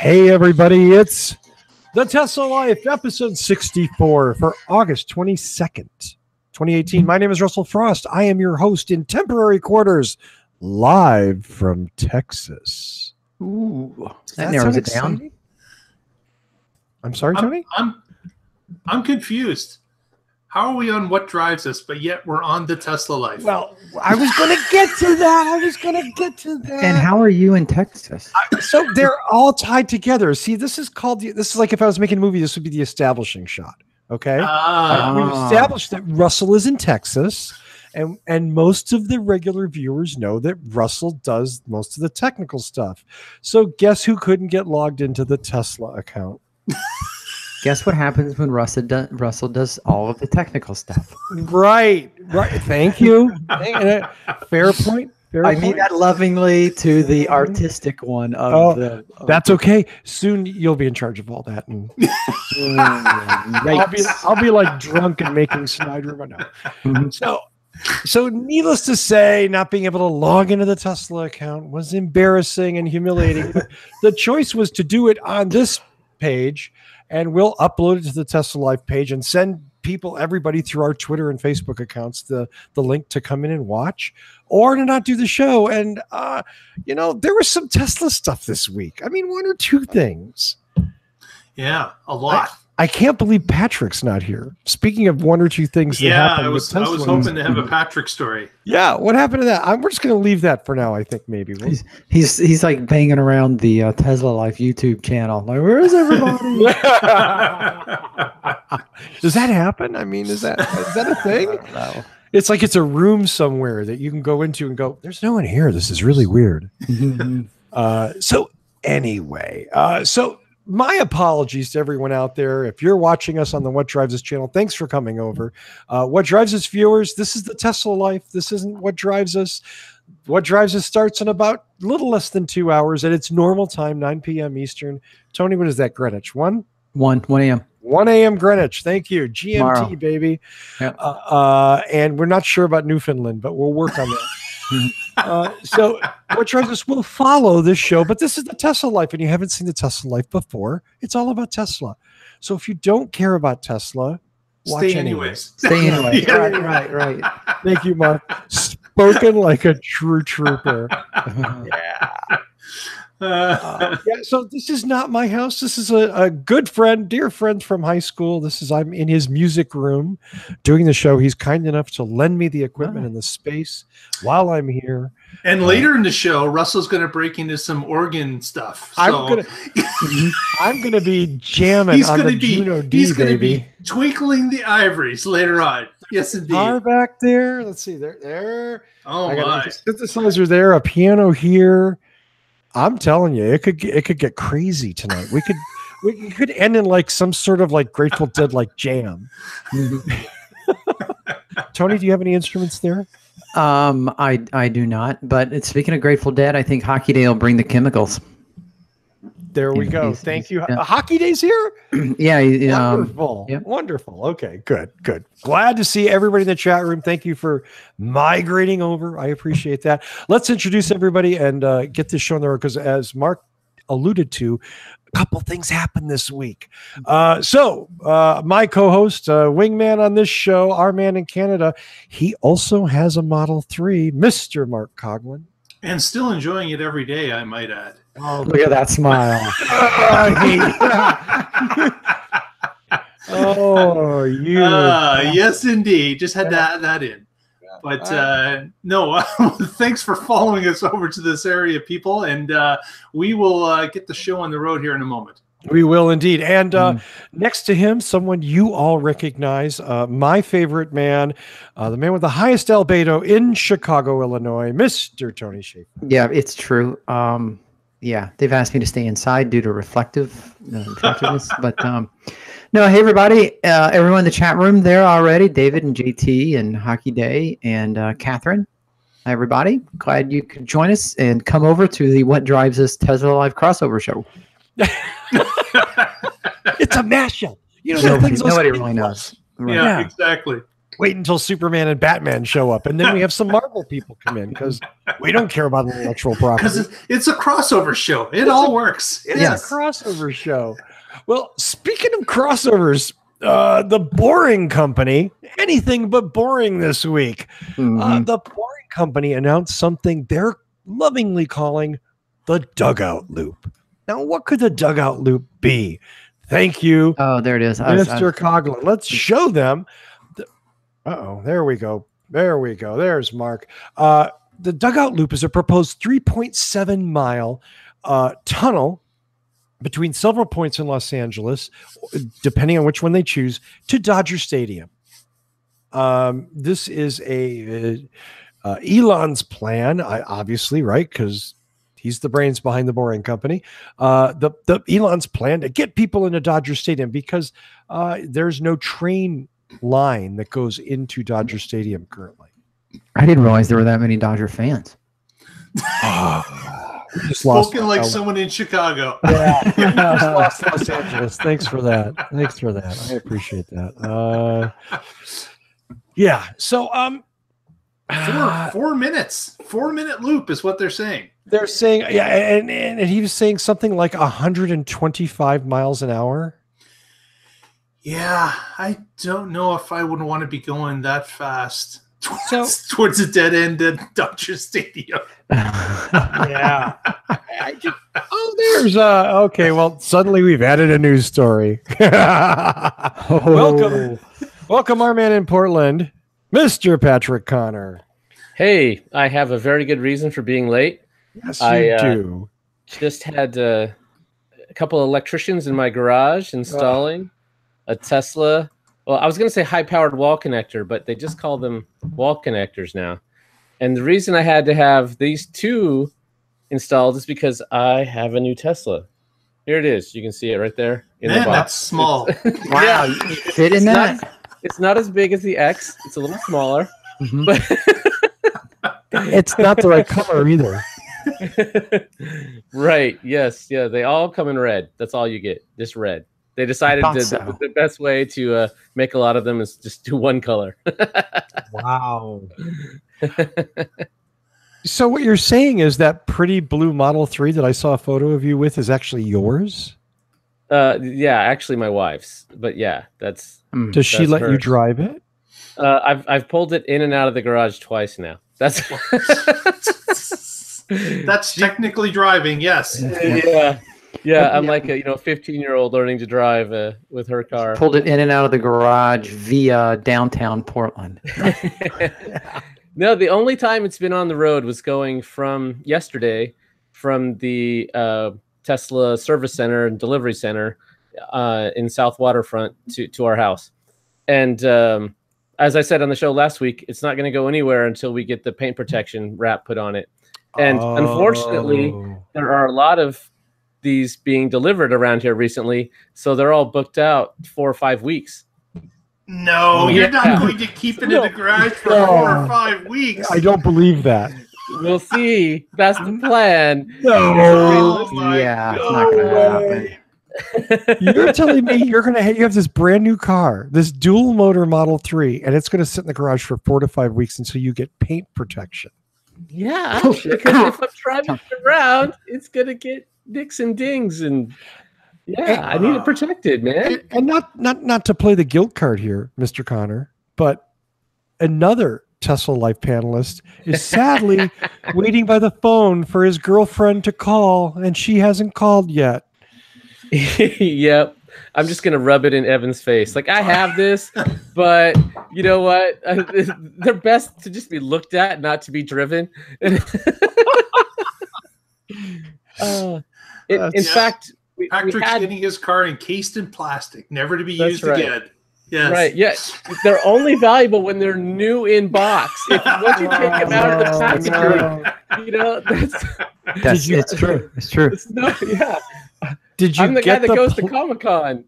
Hey, everybody, it's the Tesla Life, episode 64 for August 22nd, 2018. My name is Russell Frost. I am your host in temporary quarters, live from Texas. Ooh, that narrows it down. I'm sorry, Tony? I'm confused. How are we on What Drives Us, but yet we're on the Tesla Life? Well, I was going to get to that. And how are you in Texas? So they're all tied together. See, this is like if I was making a movie, this would be the establishing shot. Okay. We've established that Russell is in Texas, and most of the regular viewers know that Russell does most of the technical stuff. So guess who couldn't get logged into the Tesla account? Guess what happens when Russell does all of the technical stuff? Right. Thank you. Fair point. I mean that lovingly to the artistic one of that's okay. Soon you'll be in charge of all that, and I'll be like drunk and making Snyder right now. So needless to say, not being able to log into the Tesla account was embarrassing and humiliating. But the choice was to do it on this page, and we'll upload it to the Tesla Life page and send everybody through our Twitter and Facebook accounts the link to come in and watch, or to not do the show. And there was some Tesla stuff this week. I mean, one or two things. Yeah, a lot. I can't believe Patrick's not here. Speaking of one or two things that happened, I was hoping to have a Patrick story. Yeah, what happened to that? We're just going to leave that for now. I think maybe he's like banging around the Tesla Life YouTube channel. Like, where is everybody? Does that happen? I mean, is that a thing? I don't know. It's like it's a room somewhere that you can go into and go, there's no one here. This is really weird. So anyway, my apologies to everyone out there. If you're watching us on the What Drives Us channel, thanks for coming over. What Drives Us viewers, this is the Tesla Life. This isn't What Drives Us. What Drives Us starts in about a little less than 2 hours at its normal time, 9 p.m. Eastern. Tony, what is that, Greenwich? 1 a.m. 1 a.m. Greenwich. Thank you. GMT, tomorrow. Baby. Yep. And we're not sure about Newfoundland, but we'll work on that. So What Drives Us will follow this show, but this is the Tesla Life, and you haven't seen the Tesla Life before. It's all about Tesla. So if you don't care about Tesla, watch anyways. Stay anyway. Yeah. Right. Thank you, Mark. Spoken like a true trooper. So this is not my house. This is a good friend, dear friend from high school. I'm in his music room doing the show. He's kind enough to lend me the equipment and the space while I'm here. And later in the show, Russell's going to break into some organ stuff. So. I'm gonna be jamming on the Juno D, he's baby. Gonna be twinkling the ivories later on. Yes, indeed. Guitar back there. Let's see. There. Oh, I got a synthesizer there, a piano here. I'm telling you, it could get crazy tonight. We could end in like some sort of like Grateful Dead like jam. Tony, do you have any instruments there? I do not. But speaking of Grateful Dead, I think Hockey Day will bring the chemicals. There we go. Thank you. Hockey Day's here? Yeah. Wonderful. Wonderful. Okay, good. Glad to see everybody in the chat room. Thank you for migrating over. I appreciate that. Let's introduce everybody and get this show on the road, because as Mark alluded to, a couple things happened this week. So my co-host, wingman on this show, our man in Canada, he also has a Model 3, Mr. Mark Coughlin. And still enjoying it every day, I might add. Oh, look at that smile. Yes, indeed. Just had to add that in. But no, thanks for following us over to this area, people. And we will get the show on the road here in a moment. We will indeed. And next to him, someone you all recognize, my favorite man, the man with the highest albedo in Chicago, Illinois, Mr. Tony Schaefer. Yeah, it's true. Yeah, they've asked me to stay inside due to reflectiveness. But no, hey, everybody, everyone in the chat room there already, David and JT and Hockey Day and Catherine. Hi, everybody. Glad you could join us and come over to the What Drives Us Tesla Live crossover show. It's a mashup. Nobody really knows. Right. Yeah, exactly. Wait until Superman and Batman show up, and then we have some Marvel people come in because we don't care about intellectual property. Because it's a crossover show. It all works. It's Yes. a crossover show. Well, speaking of crossovers, the Boring Company, anything but boring this week. The Boring Company announced something they're lovingly calling the Dugout Loop. Now, what could the Dugout Loop be? Thank you, Oh, there it is. Mr. Coughlin. Let's show them. Uh-oh, there we go. There we go. There's Mark. The Dugout Loop is a proposed 3.7 mile tunnel between several points in Los Angeles, depending on which one they choose, to Dodger Stadium. This is Elon's plan, obviously, right? Because he's the brains behind the Boring Company. The Elon's plan to get people into Dodger Stadium because there's no train line that goes into Dodger Stadium currently. I didn't realize there were that many Dodger fans. Just lost Spoken like someone in Chicago. Yeah, just lost Los Angeles. Thanks for that. Thanks for that. I appreciate that. Yeah. So 4 minutes. 4-minute loop is what they're saying. they're saying, yeah, and he was saying something like 125 miles an hour. Yeah, I don't know if I would want to be going that fast So- towards the dead end at Dodger Stadium. Yeah. There's okay. Well, suddenly we've added a news story. Welcome, our man in Portland, Mr. Patrick Connor. Hey, I have a very good reason for being late. Yes, I you do. just had a couple of electricians in my garage installing a Tesla. Well, I was going to say high-powered wall connector, but they just call them wall connectors now. And the reason I had to have these two installed is because I have a new Tesla. Here it is. You can see it right there in the Man, box. that's small. Wow, you fit in that? It's not as big as the X. It's a little smaller. Mhm. But It's not the right color either. right. Yes. Yeah. They all come in red. That's all you get. Just red. They decided thought that so. the best way to make a lot of them is just do one color. Wow. So what you're saying is that pretty blue Model 3 that I saw a photo of you with is actually yours? Yeah, actually my wife's. But yeah, that's Does she That's let you hers. drive it? I've pulled it in and out of the garage twice now. That's That's technically driving, yes. yeah. Yeah, I'm like a 15-year-old learning to drive with her car. Pulled it in and out of the garage via downtown Portland. No, the only time it's been on the road was going from yesterday from the Tesla service center and delivery center in South Waterfront to our house. And as I said on the show last week, it's not going to go anywhere until we get the paint protection wrap put on it. And unfortunately, there are a lot of these being delivered around here recently, so they're all booked out 4 or 5 weeks. No, Yeah. you're not going to keep it in the garage for 4 or 5 weeks. I don't believe that. We'll see. That's the plan. Oh my Yeah, it's not going to happen. You're telling me you have this brand new car, this dual motor Model 3, and it's going to sit in the garage for 4 to 5 weeks until you get paint protection. Yeah, because if I'm driving it around, it's gonna get nicks and dings, and yeah, I need it protected, man. And not to play the guilt card here, Mr. Connor, but another Tesla Life panelist is sadly waiting by the phone for his girlfriend to call, and she hasn't called yet. Yep. I'm just gonna rub it in Evan's face. Like, I have this, but you know what? They're best to just be looked at, not to be driven. In fact, we Patrick's had, getting his car encased in plastic, never to be That's used right. again. Yes. right? Yeah, they're only valuable when they're new in box. If once you take them out of the packaging, you know It's true. It's true. it's no, yeah. Did you I'm the guy get that goes to Comic-Con.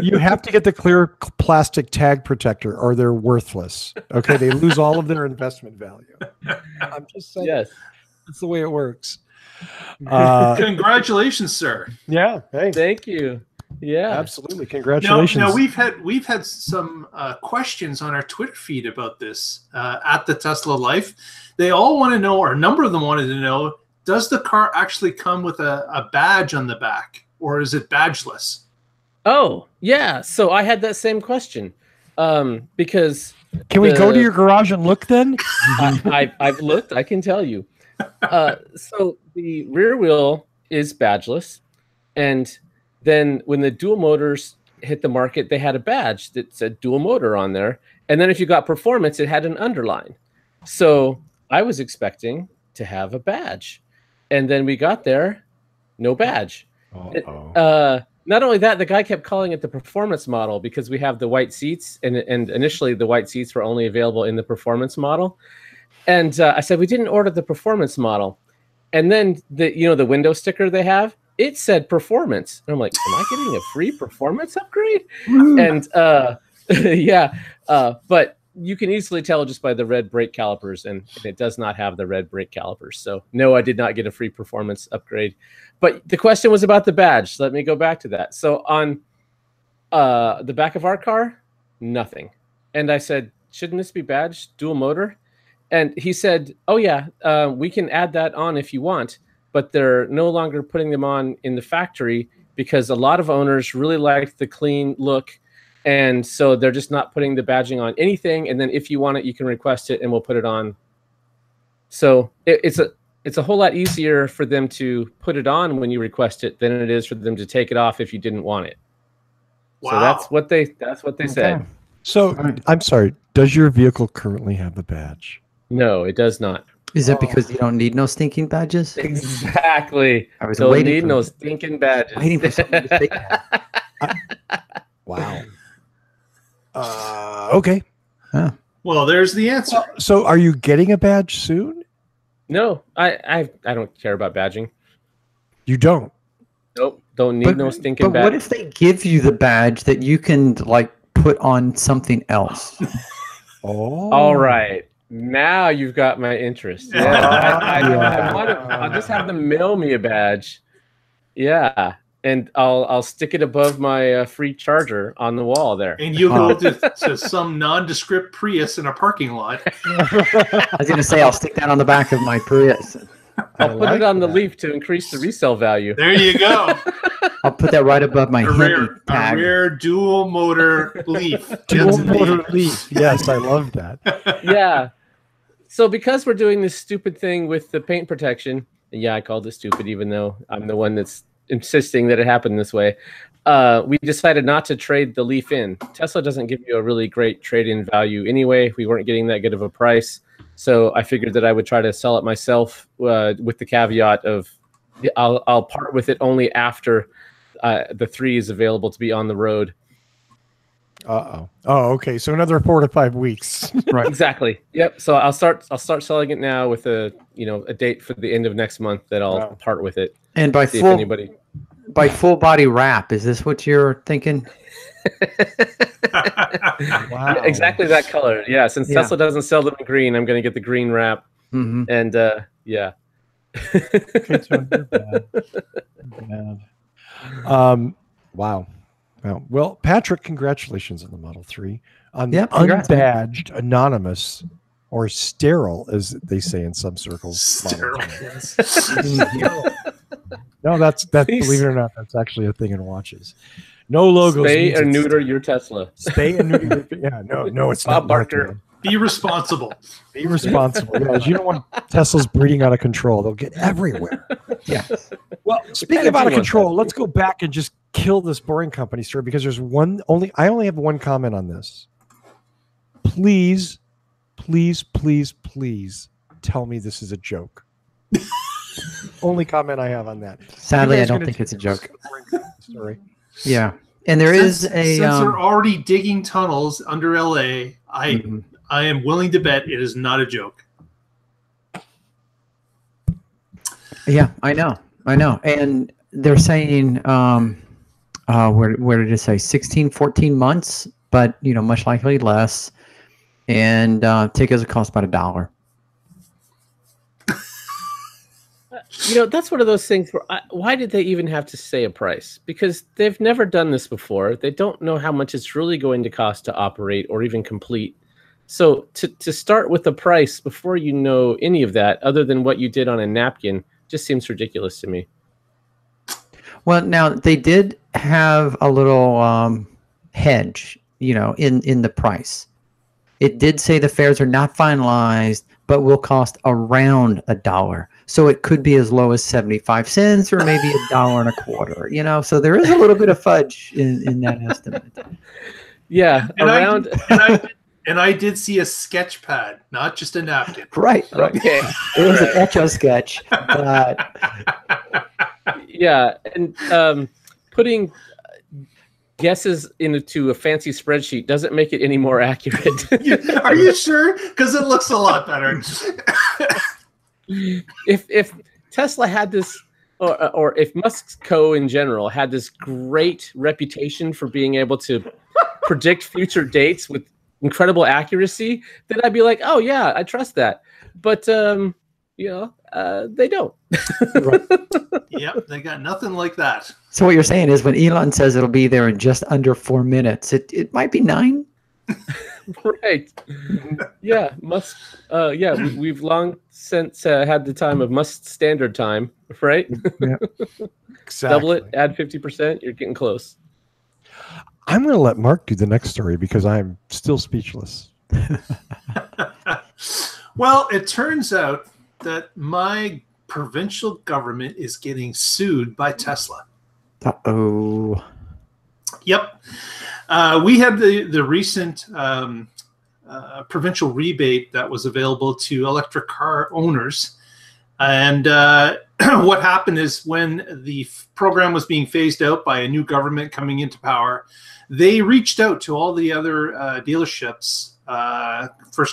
You have to get the clear plastic tag protector, or they're worthless. Okay, they lose all of their investment value. I'm just saying. Yes. That's the way it works. Congratulations, sir. Yeah. Hey. Thank you. Yeah. Absolutely. Congratulations. Now we've had some questions on our Twitter feed about this at the Tesla Life. They all want to know, or a number of them wanted to know, does the car actually come with a badge on the back, or is it badgeless? Oh, yeah. So I had that same question because can we go to your garage and look then? I've looked. I can tell you. So the rear wheel is badgeless, and then when the dual motors hit the market, they had a badge that said dual motor on there, and then if you got performance, it had an underline. So I was expecting to have a badge, and then we got there, no badge. Not only that, the guy kept calling it the performance model because we have the white seats, and initially the white seats were only available in the performance model. And I said, we didn't order the performance model. And then the window sticker they have, it said performance. And I'm like, am I getting a free performance upgrade? And but you can easily tell just by the red brake calipers, and it does not have the red brake calipers. So no, I did not get a free performance upgrade. But the question was about the badge. Let me go back to that. So on the back of our car, nothing. And I said, shouldn't this be badged dual motor? And he said, oh yeah, we can add that on if you want, but they're no longer putting them on in the factory because a lot of owners really like the clean look. And so they're just not putting the badging on anything. And then if you want it, you can request it and we'll put it on. So it's a whole lot easier for them to put it on when you request it than it is for them to take it off if you didn't want it. Wow. So that's what they said. So I'm sorry, does your vehicle currently have a badge? No, it does not. Is that because you don't need no stinking badges? Exactly. I was don't waiting need for no stinking badges. Waiting for someone to say that. Wow. Okay. Huh. Well, there's the answer. So are you getting a badge soon? No, I don't care about badging. You don't? Nope, don't need no stinking badge. But what if they give you the badge that you can like put on something else? Oh. All right. Now you've got my interest. Yeah. I'll just have them mail me a badge. Yeah. And I'll stick it above my free charger on the wall there. And you go to some nondescript Prius in a parking lot. I was going to say, I'll stick that on the back of my Prius. I'll put it on the Leaf to increase the resale value. There you go. I'll put that right above my Hemi tag. A rare dual motor Leaf. Dual motor Leaf. Yes, I love that. Yeah. So because we're doing this stupid thing with the paint protection, yeah, I called it stupid, even though I'm the one that's insisting that it happened this way. We decided not to trade the Leaf in. Tesla doesn't give you a really great trade-in value anyway. We weren't getting that good of a price. So I figured that I would try to sell it myself with the caveat of I'll part with it only after the 3 is available to be on the road. Oh, okay. So another 4 to 5 weeks. Right. Exactly. Yep. So I'll start selling it now with a date for the end of next month that I'll part with it. And by full body wrap, is this what you're thinking? Wow. Exactly that color. Yeah. Since Tesla doesn't sell them in green, I'm going to get the green wrap. Mm-hmm. And yeah. Okay, so bad. Wow. Well, Patrick, congratulations on the Model 3. On the unbadged, anonymous, or sterile, as they say in some circles. Sterile. No, that's believe it or not, that's actually a thing in watches. No logos. Spay or neuter your Tesla. Spay and neuter. Yeah, no, it's not Barker. Be responsible. Be responsible. Yes, you don't want Tesla's breeding out of control. They'll get everywhere. Yeah. Well, speaking of out of control, let's go back and just kill this boring company story because there's I only have one comment on this. Please tell me this is a joke. Only comment I have on that. Sadly, I don't think it's a joke. Story. Yeah. And there is since a they're already digging tunnels under LA, I am willing to bet it is not a joke. Yeah, I know. And they're saying where did it say 16, 14 months, but much likely less. And tickets will cost about $1. That's one of those things where why did they even have to say a price? Because they've never done this before. They don't know how much it's really going to cost to operate or even complete. So to start with a price before you know any of that, other than what you did on a napkin, just seems ridiculous to me. Well, now they did have a little hedge, in the price. It did say the fares are not finalized, but will cost around $1. So it could be as low as 75 cents or maybe $1.25. So there is a little bit of fudge in that estimate. Yeah, and I did see a sketch pad, not just a napkin. Right. Okay. It was an Etch-a sketch, but yeah, and putting guesses into a fancy spreadsheet doesn't make it any more accurate. Are you sure? Because it looks a lot better. If Tesla had this, or if Musk's Co. in general had this great reputation for being able to predict future dates with incredible accuracy, then I'd be like, oh yeah, I trust that. But they don't. Right. Yep, they got nothing like that. So what you're saying is when Elon says it'll be there in just under 4 minutes, it might be 9. Right. Yeah, Musk. We've long since had the time of Musk standard time, right? Yeah, exactly. Double it, add 50%. You're getting close. I'm going to let Mark do the next story because I'm still speechless. Well, it turns out that my provincial government is getting sued by Tesla. Uh-oh. Yep. We had the recent provincial rebate that was available to electric car owners. And what happened is when the program was being phased out by a new government coming into power, they reached out to all the other dealerships,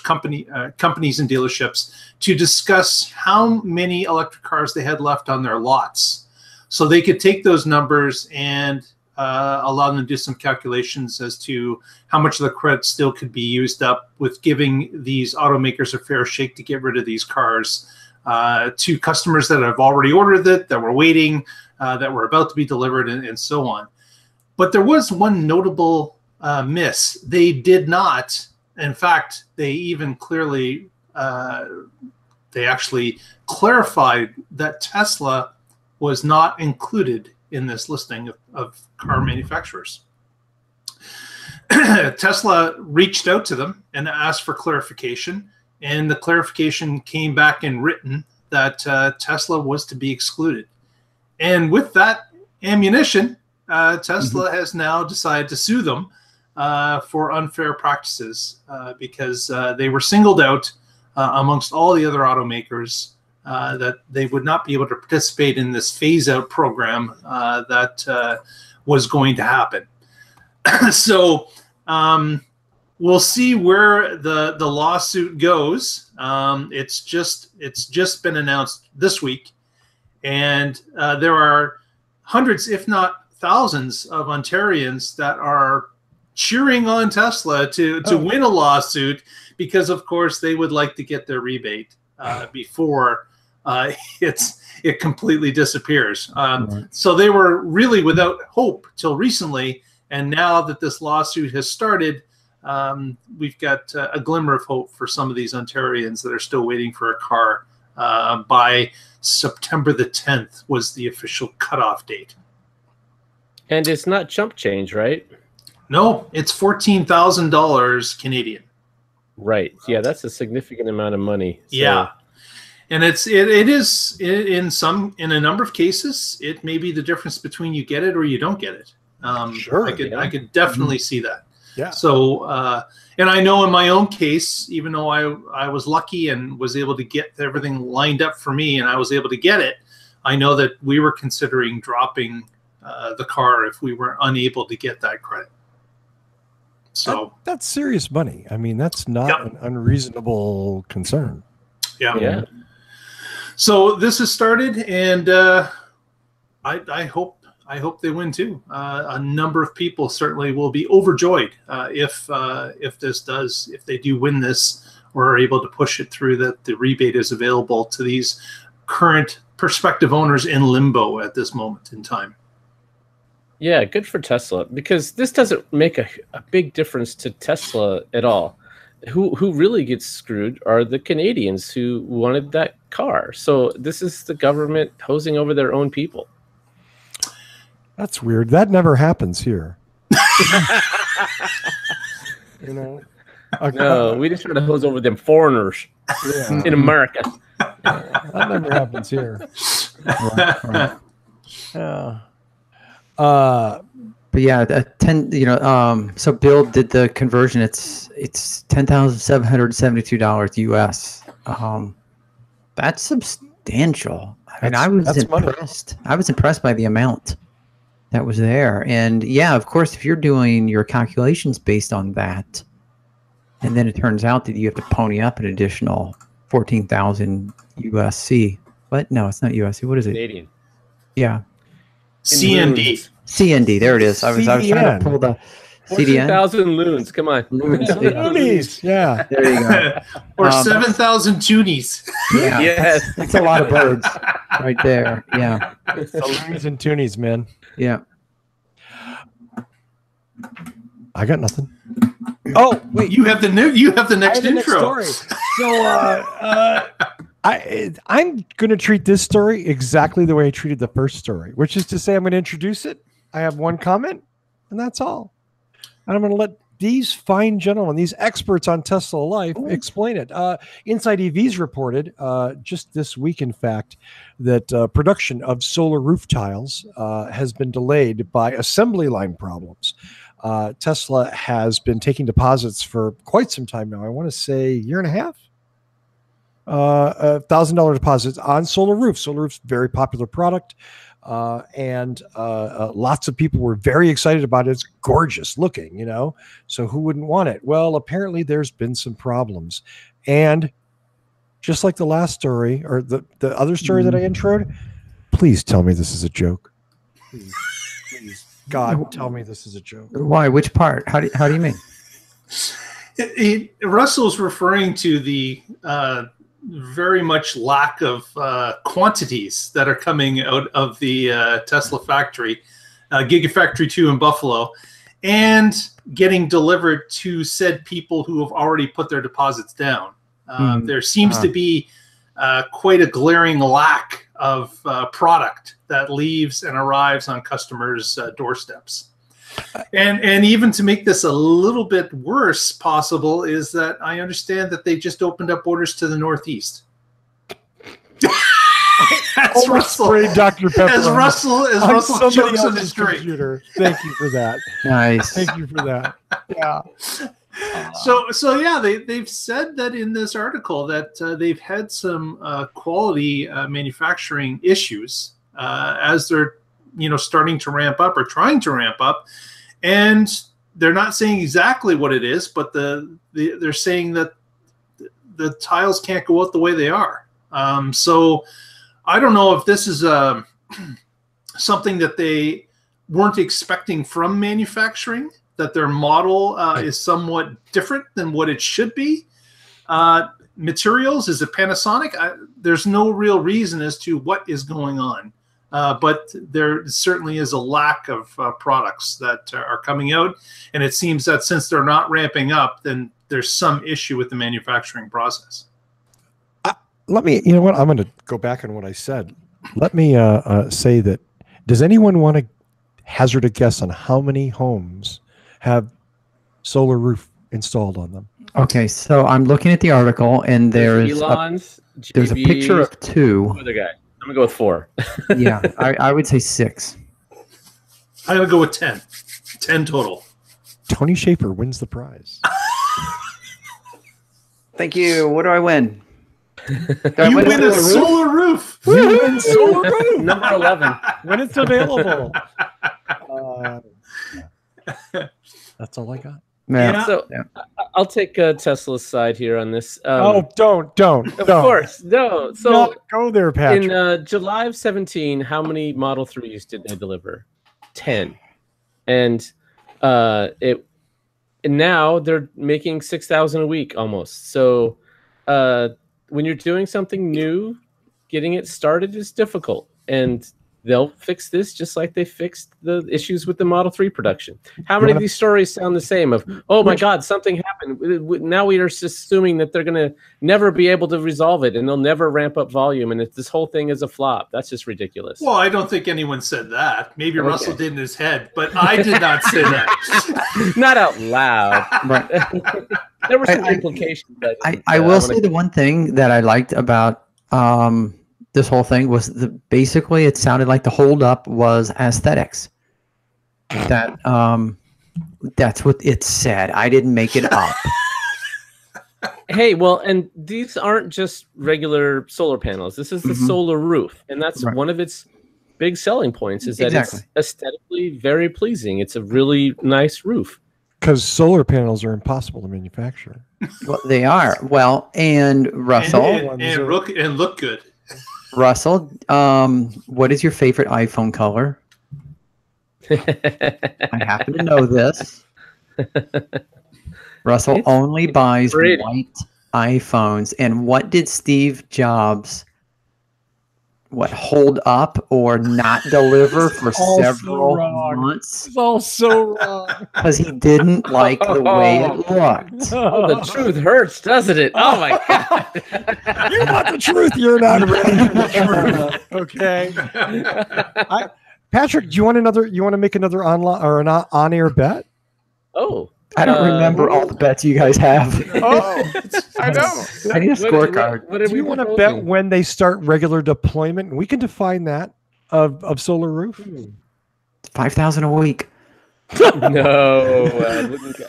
companies and dealerships, to discuss how many electric cars they had left on their lots. So they could take those numbers and allow them to do some calculations as to how much of the credit still could be used up with giving these automakers a fair shake to get rid of these cars to customers that have already ordered it, that were waiting, that were about to be delivered, and so on. But there was one notable miss. They did not. In fact, they even clearly, they actually clarified that Tesla was not included in this listing of car manufacturers. Tesla reached out to them and asked for clarification, and the clarification came back in written that Tesla was to be excluded. And with that ammunition, Tesla has now decided to sue them for unfair practices because they were singled out amongst all the other automakers that they would not be able to participate in this phase-out program that was going to happen. So we'll see where the lawsuit goes. It's just been announced this week, and there are hundreds, if not thousands, of Ontarians that are cheering on Tesla to win a lawsuit because, of course, they would like to get their rebate before it completely disappears. Right. So they were really without hope till recently, and now that this lawsuit has started, we've got a glimmer of hope for some of these Ontarians that are still waiting for a car. By September the 10th was the official cutoff date. And it's not chump change, right? No, it's $14,000 Canadian. Right. Yeah, that's a significant amount of money. So. Yeah. And it is in a number of cases, it may be the difference between you get it or you don't get it. Sure. I could definitely see that. Yeah. So, and I know in my own case, even though I was lucky and was able to get everything lined up for me and I was able to get it, I know that we were considering dropping the car if we were unable to get that credit. So that's serious money. I mean, that's not an unreasonable concern. Yeah. So this has started, and I hope they win too. A number of people certainly will be overjoyed if they do win this or are able to push it through, that the rebate is available to these current prospective owners in limbo at this moment in time. Yeah, good for Tesla, because this doesn't make a big difference to Tesla at all. Who really gets screwed are the Canadians who wanted that car. So this is the government hosing over their own people. That's weird. That never happens here. You know? No, we just try to hose over them foreigners in America. That never happens here. Right. Yeah. But yeah, so Bill did the conversion. It's $10,772 US. That's substantial. I mean, I was impressed. I was impressed by the amount that was there. And yeah, of course, if you're doing your calculations based on that, and then it turns out that you have to pony up an additional 14,000 USC. What? No, it's not USC. What is it? Canadian. Yeah. CND. CND. There it is. I was trying to pull the CDN. 14,000 loons. Come on. Loonies. Yeah. There you go. Or 7,000 toonies. Yeah. Yes. That's a lot of birds right there. Yeah. The loonies and toonies, man. Yeah. I got nothing. Oh, wait. You have the next intro. Story. So I'm going to treat this story exactly the way I treated the first story, which is to say I'm going to introduce it. I have one comment, and that's all. And I'm going to let these fine gentlemen, these experts on Tesla Life, explain it. Inside EVs reported just this week, in fact, that production of solar roof tiles has been delayed by assembly line problems. Tesla has been taking deposits for quite some time now. I want to say a year and a half. $1,000 deposits on solar roofs. Solar roofs, very popular product. And lots of people were very excited about it. It's gorgeous looking, you know, so who wouldn't want it? Well, apparently there's been some problems. And just like the last story or the other story that I introed, please tell me this is a joke. Please. God, tell me this is a joke. Why? Which part? How do you mean? Russell's referring to the very much lack of quantities that are coming out of the Tesla factory, Gigafactory 2 in Buffalo, and getting delivered to said people who have already put their deposits down. There seems to be quite a glaring lack of product that leaves and arrives on customers' doorsteps. And even to make this a little bit worse possible is that I understand that they just opened up orders to the Northeast. As Russell, Dr. Pepper as Russell jokes on his drink. Thank you for that. Nice. Thank you for that. Yeah. So yeah, they've said that in this article that they've had some quality manufacturing issues as they're starting to ramp up or trying to ramp up, and they're not saying exactly what it is, but they're saying that the tiles can't go out the way they are. So I don't know if this is something that they weren't expecting from manufacturing, that their model is somewhat different than what it should be. Materials, is it Panasonic? There's no real reason as to what is going on. But there certainly is a lack of products that are coming out. And it seems that since they're not ramping up, then there's some issue with the manufacturing process. Let me, you know what? I'm going to go back on what I said. Let me say that, does anyone want to hazard a guess on how many homes have solar roof installed on them? Okay, so I'm looking at the article, and there's a picture of 2. Other guy. I'm gonna go with 4. Yeah, I would say 6. I'm gonna go with 10. 10 total. Tony Schaefer wins the prize. Thank you. What do I win? You win a solar roof. You win solar roof. Number 11. When it's available. That's all I got. Yeah. So I'll take Tesla's side here on this. Don't. Of course, no. So not go there, Patrick. In July of 17, how many Model 3s did they deliver? 10. And now they're making 6,000 a week almost. So when you're doing something new, getting it started is difficult, and they'll fix this just like they fixed the issues with the Model 3 production. How many of these stories sound the same of, oh my God, something happened. Now we are just assuming that they're going to never be able to resolve it and they'll never ramp up volume. And if this whole thing is a flop, that's just ridiculous. Well, I don't think anyone said that. Maybe Russell did in his head, but I did not say that. Not out loud. But there were some implications. I will say the one thing that I liked about this whole thing was basically it sounded like the holdup was aesthetics. That that's what it said. I didn't make it up. Hey, well, and these aren't just regular solar panels. This is the solar roof, and that's one of its big selling points is that it's aesthetically very pleasing. It's a really nice roof. Because solar panels are impossible to manufacture. Well, they are. Well, and Russell and look good. Russell, what is your favorite iPhone color? I happen to know this. Russell only buys white iPhones. And what did Steve Jobs hold up or not deliver for several months? It's all so wrong. Because he didn't like the way it looked. Oh, the truth hurts, doesn't it? Oh my God. You want the truth, you're not ready for the truth. Okay. Patrick, do you want to make another on-air bet? Oh. I don't remember all the bets you guys have. Oh, I know. I need a scorecard. Do you want to bet when they start regular deployment? And we can define that of Solar Roof. 5,000 a week. No.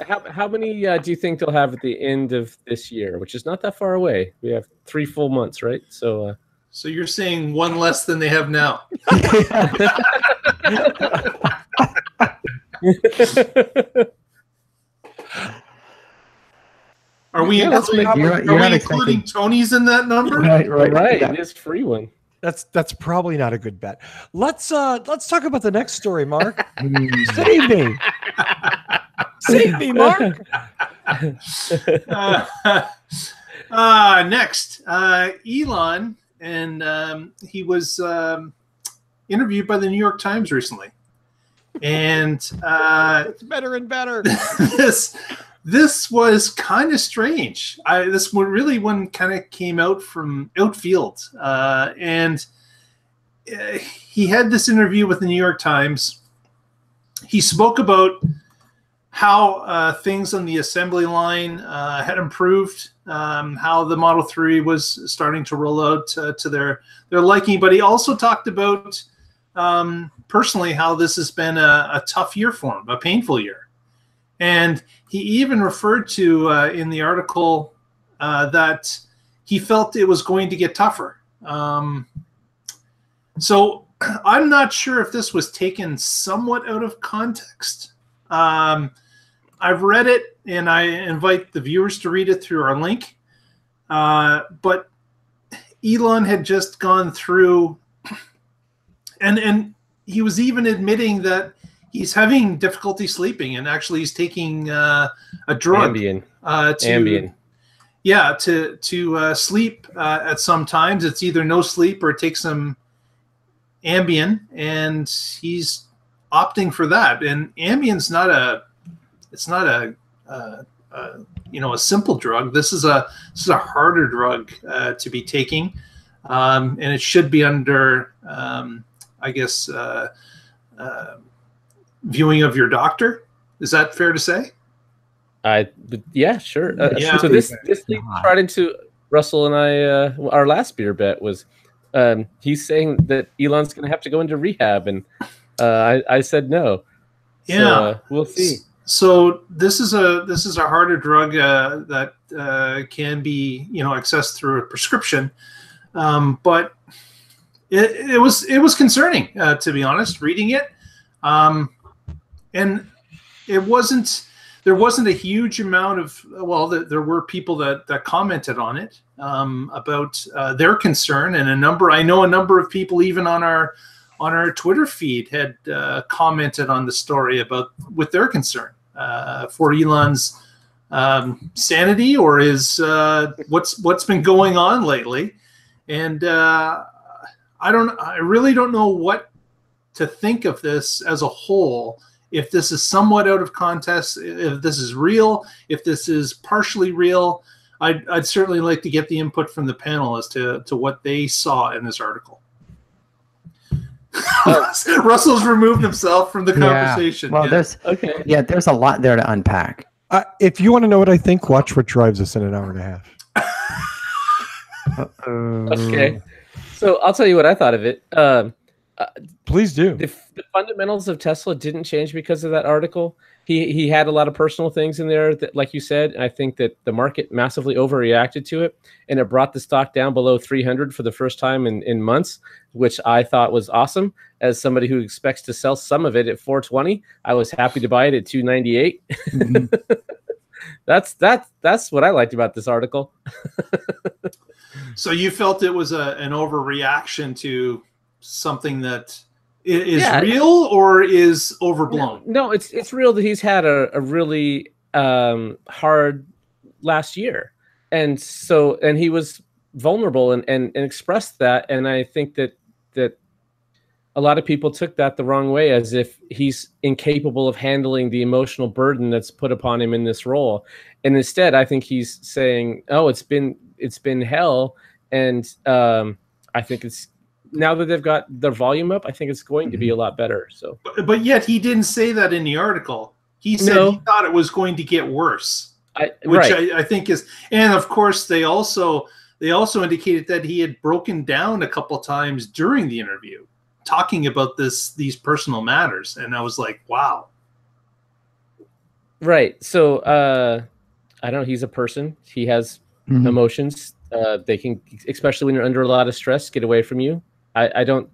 How many do you think they'll have at the end of this year? Which is not that far away. We have 3 full months, right? So you're saying one less than they have now. Are we including Tony's in that number? Right. Yeah. It is free one. That's probably not a good bet. Let's talk about the next story, Mark. Save me. Save me, Mark. Next, Elon, and he was interviewed by the New York Times recently. And it's better and better. This was kind of strange. This one really kind of came out from outfield, and he had this interview with the New York Times. He spoke about how things on the assembly line had improved, how the Model 3 was starting to roll out to their liking, but he also talked about personally how this has been a tough year for him, a painful year. And he even referred to in the article that he felt it was going to get tougher. So I'm not sure if this was taken somewhat out of context. I've read it, and I invite the viewers to read it through our link. But Elon had just gone through, and he was even admitting that he's having difficulty sleeping, and actually he's taking a drug. Ambien. Yeah, to sleep at some times. It's either no sleep or it takes some Ambien, and he's opting for that. And Ambien's not a simple drug. This is a harder drug to be taking, and it should be under viewing of your doctor. Is that fair to say? Yeah, sure. Yeah. So this leads right into Russell and I. Our last beer bet was he's saying that Elon's going to have to go into rehab, and I said no. Yeah, so, we'll see. So this is a harder drug that can be accessed through a prescription, but it was concerning to be honest reading it, and there wasn't a huge amount of there were people that commented on it about their concern, and I know a number of people even on our Twitter feed had commented on the story with their concern for Elon's sanity or his what's been going on lately. And I really don't know what to think of this as a whole. If this is somewhat out of context, if this is real, if this is partially real, I'd certainly like to get the input from the panel as to what they saw in this article. Russell's removed himself from the conversation. Well, there's a lot there to unpack. If you want to know what I think, watch what drives us in an hour and a half. Okay, so I'll tell you what I thought of it. Please do. The fundamentals of Tesla didn't change because of that article. He had a lot of personal things in there that, like you said, and I think that the market massively overreacted to it, and it brought the stock down below 300 for the first time in months, which I thought was awesome. As somebody who expects to sell some of it at 420, I was happy to buy it at 298. Mm-hmm. That's what I liked about this article. So you felt it was an overreaction to something that is real or is overblown? No, it's real that he's had a really hard last year, and he was vulnerable and expressed that, and I think that a lot of people took that the wrong way, as if he's incapable of handling the emotional burden that's put upon him in this role, and instead I think he's saying, "Oh, it's been hell," and I think it's. Now that they've got their volume up, I think it's going to be a lot better. So, but yet he didn't say that in the article. He said he thought it was going to get worse, which I think is. And of course, they also indicated that he had broken down a couple times during the interview, talking about these personal matters. And I was like, wow. Right. So I don't know. He's a person. He has emotions. They can, especially when you're under a lot of stress, get away from you. I don't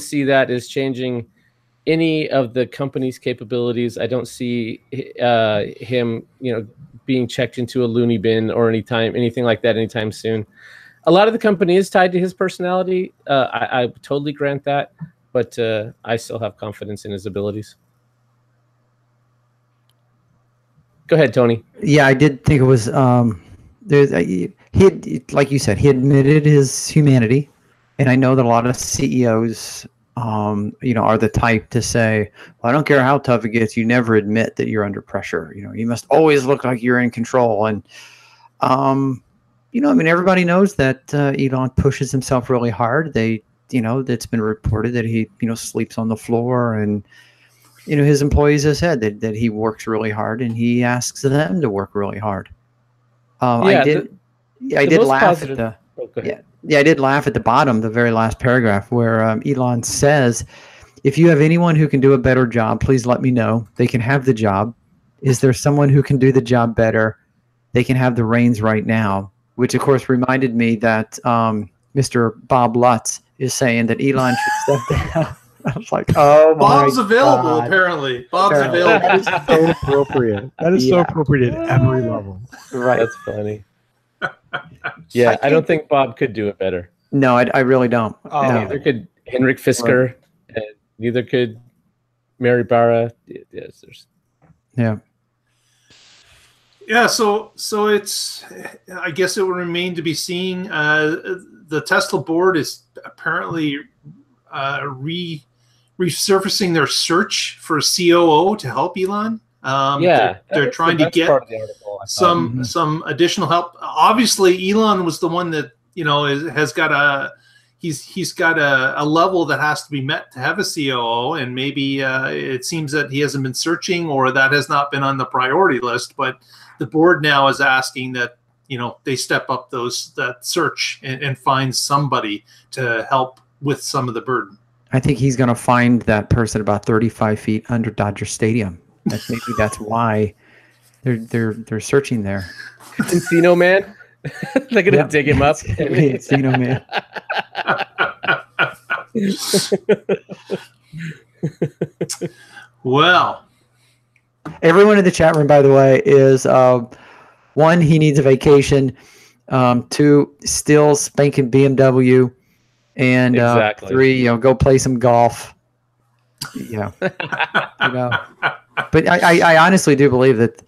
see that as changing any of the company's capabilities. I don't see him, being checked into a loony bin or anything like that anytime soon. A lot of the company is tied to his personality. I totally grant that, but I still have confidence in his abilities. Go ahead, Tony. Yeah, I did think it was. Like you said, he admitted his humanity. And I know that a lot of CEOs, are the type to say, well, I don't care how tough it gets. You never admit that you're under pressure. You must always look like you're in control. And, everybody knows that Elon pushes himself really hard. It's been reported that he, sleeps on the floor. And, his employees have said that he works really hard and he asks them to work really hard. I did laugh at the. I did laugh at the bottom, the very last paragraph, where Elon says, if you have anyone who can do a better job, please let me know. They can have the job. Is there someone who can do the job better? They can have the reins right now, which, of course, reminded me that Mr. Bob Lutz is saying that Elon should step down. I was like, oh, Bob's available, apparently. Bob's available. That is so appropriate. That is so appropriate at every level. Right. That's funny. Yeah, I don't think Bob could do it better. No, I really don't. Neither could Henrik Fisker, and neither could Mary Barra. Yes, Yeah. So it's. I guess it will remain to be seen. The Tesla board is apparently resurfacing their search for a COO to help Elon. They're trying to get some additional help. Obviously, Elon was the one that has got he's got a level that has to be met to have a COO, and maybe it seems that he hasn't been searching, or that has not been on the priority list. But the board now is asking that they step up that search and find somebody to help with some of the burden. I think he's going to find that person about 35 feet under Dodger Stadium. Maybe that's why they're searching there. Encino Man. They're gonna dig him up. Encino Man. Well, everyone in the chat room, by the way, is one, he needs a vacation. Two, still spanking BMW, and exactly. Three, go play some golf. Yeah, But I honestly do believe that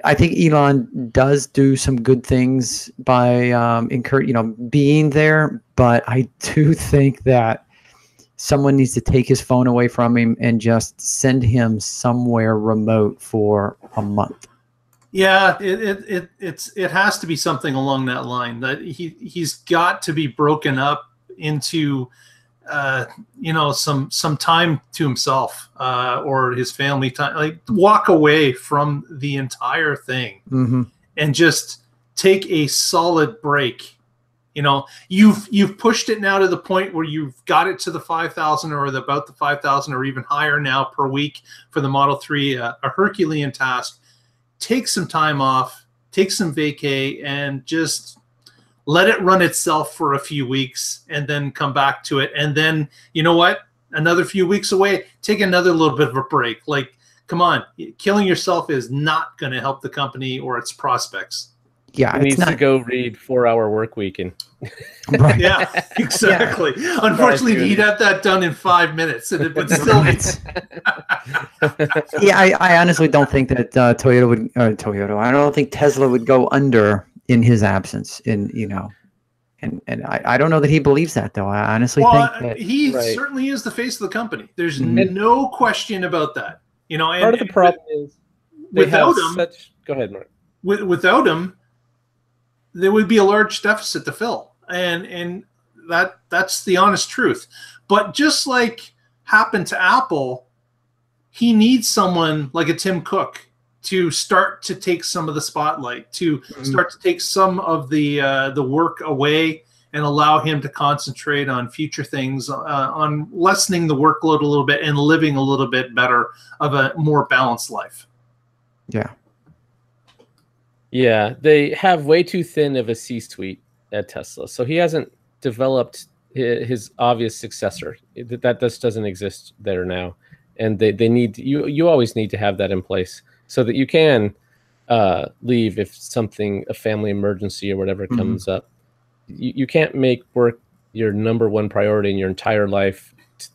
I think Elon does do some good things by being there, but I do think that someone needs to take his phone away from him and just send him somewhere remote for a month. Yeah, it has to be something along that line, that he's got to be broken up into some time to himself or his family time, like walk away from the entire thing and just take a solid break. You've pushed it now to the point where you've got it to the 5,000 or about the 5,000 or even higher now per week for the Model 3, a Herculean task. Take some time off, take some vacay, and just let it run itself for a few weeks and then come back to it. And then, you know what? Another few weeks away, take another little bit of a break. Like, come on, killing yourself is not going to help the company or its prospects. Yeah, he needs to go read 4-Hour Workweek and right. Yeah, exactly. Yeah. Unfortunately, he'd have that done in 5 minutes, and it would still be. Yeah, I honestly don't think that Toyota would. I don't think Tesla would go under in his absence. And I don't know that he believes that, though. I honestly think that he certainly is the face of the company. There's no question about that. Part of the problem is without him. Go ahead, Mark. Without him, there would be a large deficit to fill, and that's the honest truth. But just like happened to Apple, he needs someone like a Tim Cook to start to take some of the spotlight, to start to take some of the work away and allow him to concentrate on future things, on lessening the workload a little bit and living a little bit better of a more balanced life. Yeah. Yeah, they have way too thin of a C-suite at Tesla. So he hasn't developed his obvious successor. That just doesn't exist there now. And they need you always need to have that in place so that you can leave if a family emergency or whatever comes up. You can't make work your number one priority in your entire life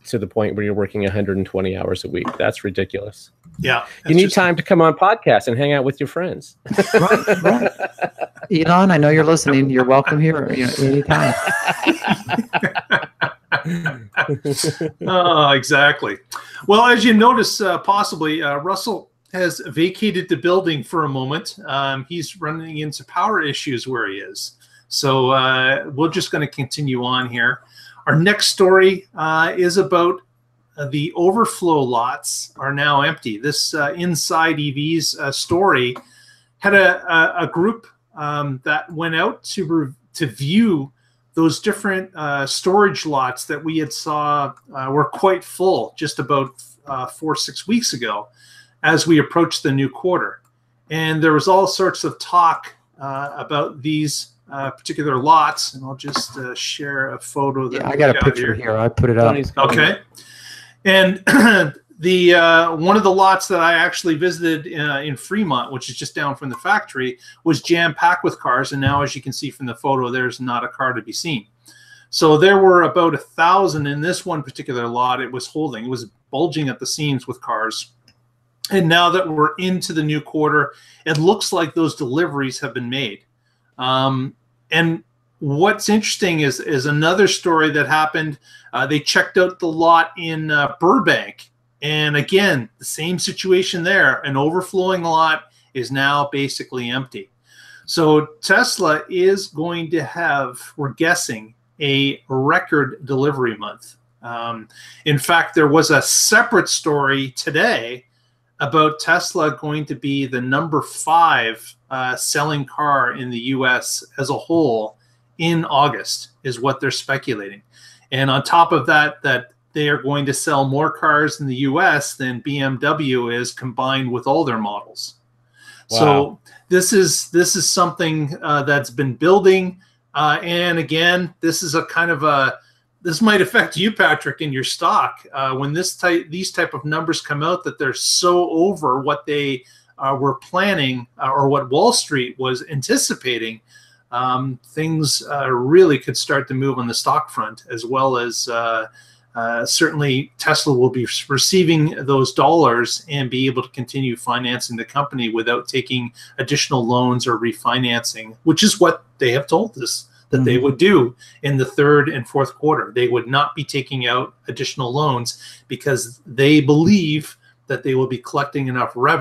to the point where you're working 120 hours a week. That's ridiculous. Yeah. You need time to come on podcasts and hang out with your friends. Right. Elon, I know you're listening. You're welcome here anytime. Oh, exactly. Well, as you notice, possibly Russell has vacated the building for a moment. He's running into power issues where he is. So we're just going to continue on here. Our next story is about the overflow lots are now empty. This Inside EVs story had a group that went out to view those different storage lots that we had saw were quite full just about 4-6 weeks ago as we approached the new quarter. And there was all sorts of talk about these particular lots, and I'll just share a photo. That I got a picture here. I put it up. Okay. And the one of the lots that I actually visited in Fremont, which is just down from the factory, was jam-packed with cars. And now, as you can see from the photo, there's not a car to be seen. So there were about 1,000 in this one particular lot. It was holding. It was bulging at the seams with cars. And now that we're into the new quarter, it looks like those deliveries have been made. And what's interesting is another story that happened. They checked out the lot in Burbank. And again, the same situation there. An overflowing lot is now basically empty. So Tesla is going to have, we're guessing, a record delivery month. In fact, there was a separate story today about Tesla going to be the number 5 selling car in the US as a whole in August, is what they're speculating. And on top of that, that they are going to sell more cars in the US than BMW is combined with all their models. Wow. So this is something that's been building. And again, this is a kind of this might affect you, Patrick, in your stock when these type of numbers come out that they're so over what they were planning or what Wall Street was anticipating. Things really could start to move on the stock front, as well as certainly Tesla will be receiving those dollars and be able to continue financing the company without taking additional loans or refinancing, which is what they have told us that they would do in the third and fourth quarter. They would not be taking out additional loans because they believe that they will be collecting enough revenue